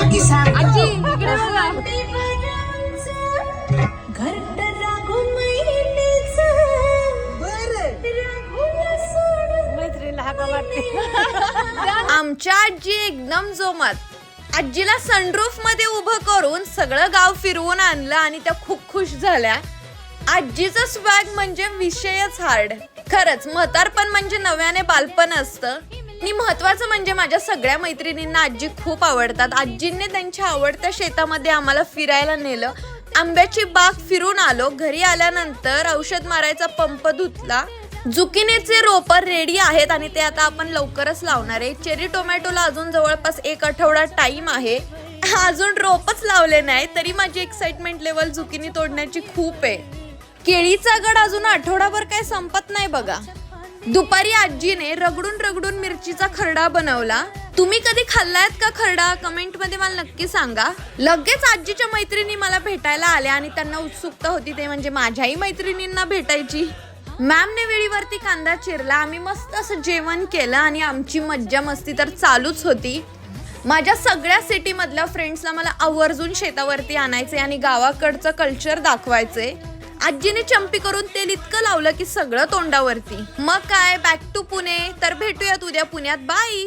आजी इकडे बघा. मैत्रिणीला हाका मारते. आमच्या आजी एकदम जोमात. आजीला सनरूफ मध्ये उभं करून सगळं गाव फिरवून आणलं आणि त्या खूप खुश झाल्या. आजीचं स्वॅग म्हणजे विषयच हार्ड. खरंच म्हातारपण म्हणजे नव्याने बालपण असतं. आणि महत्वाचं म्हणजे माझ्या सगळ्या मैत्रिणींना आजी खूप आवडतात. आजींनी त्यांच्या आवडत्या शेतामध्ये आम्हाला फिरायला नेलं. आंब्याची बाग फिरून आलो. घरी आल्यानंतर औषध मारायचा पंप धुतला. जुकिनीचे रोप रेडी आहेत आणि ते आता आपण लवकरच लावणार आहे. चेरी टोमॅटोला अजून जवळपास 1 आठवडा टाइम आहे. अजून रोपच लावले नाही तरी माझी एक्साइटमेंट लेवल जुकिनी तोडण्याची खूप आहे. केळीचा गड अजून आठवडाभर काय संपत नाही बघा. दुपारी आजीने रगडून रगडून मिरचीचा खरडा बनवला. तुम्ही कधी खाल्लायत का खरडा? कमेंट मध्ये मला नक्की सांगा. लगेच आजीच्या मैत्रिणी मला भेटायला आल्या आणि त्यांना उत्सुकता होती ते म्हणजे माझ्याही मैत्रिणींना भेटायची. मॅमने वेळीवरती कांदा चिरला. आम्ही मस्त असं जेवण केलं आणि आमची मज्जा मस्ती तर चालूच होती. माझ्या सगळ्या सिटी मधल्या फ्रेंड्सला मला आवर्जून शेतावरती आणायचे आणि गावाकडचं कल्चर दाखवायचे. आजीने चंपी करून तेल इतकं लावलं की सगळं तोंडावरती. मग काय बॅक टू पुणे. तर भेटूयात उद्या पुण्यात. बाय.